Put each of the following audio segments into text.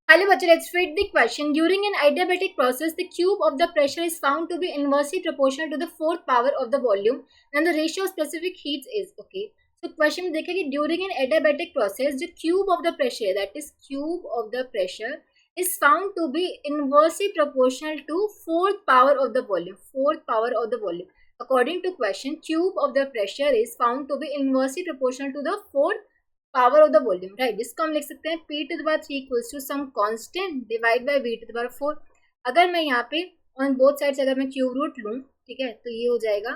Hello, Bachcha. Let's read the question. During an adiabatic process, the cube of the pressure is found to be inversely proportional to the fourth power of the volume, and the ratio of specific heats is okay. So, question में देखा कि during an adiabatic process, the cube of the pressure, that is cube of the pressure, is found to be inversely proportional to fourth power of the volume. Fourth power of the volume. According to question, cube of the pressure is found to be inversely proportional to the fourth power of the volume, right, जिसको हम लिख सकते हैं P to the power 3 equals to some constant divide by V to the power 4। अगर मैं यहाँ पे on both sides अगर मैं क्यूब रूट लूँ, ठीक है, तो ये हो जाएगा,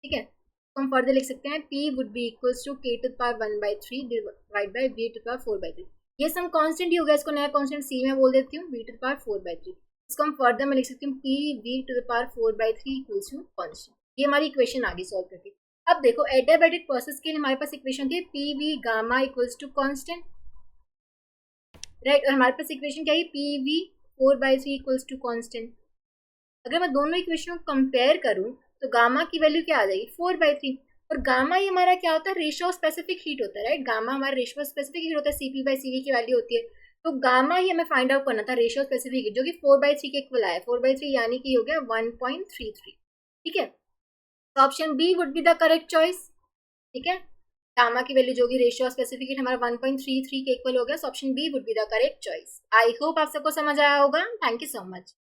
ठीक है, तो हम फर्दर लिख सकते हैं P would be equals to K to the power 1/3 divide by V to the power 4/3। ये सम कांस्टेंट ही हो गया, इसको नया कांस्टेंट सी में बोल देती हूँ, वी टू द पावर 4/3। इसको हम फर्दर में लिख सकती हूँ P V to the power 4/3 equals to constant. ये हमारी इक्वेशन आ गई सॉल्व करके। अब देखो एडियाबैटिक प्रोसेस के लिए हमारे पास इक्वेशन थी P V gamma equals to constant, right, और हमारे पास इक्वेशन क्या है P V 4/3 equals to constant. अगर मैं दोनों इक्वेशनों को कंपेयर करूं तो गामा की वैल्यू क्या आ जाएगी 4/3, और गामा ये हमारा क्या होता है रेशियो ऑफ स्पेसिफिक हीट होता है, राइट, गामा हमारा रेशियो ऑफ स्पेसिफिक हीट होता है, सीपी बाई सीवी की वैल्यू होती है। तो गामा ही हमें फाइंड आउट करना था रेशियो ऑफ स्पेसिफिक हीट, जो कि 4/3 के इक्वल आया, 4/3 यानी कि हो गया 1.33, ठीक है। तो option B would be the correct choice, ठीक है। गामा की वैल्यू जो कि रेशियो ऑफ स्पेसिफिक हीट हमारा 1.33 के इक्वल हो गया, so option B would be the correct choice. I hope आप सबको समझ आया होगा। Thank you so much.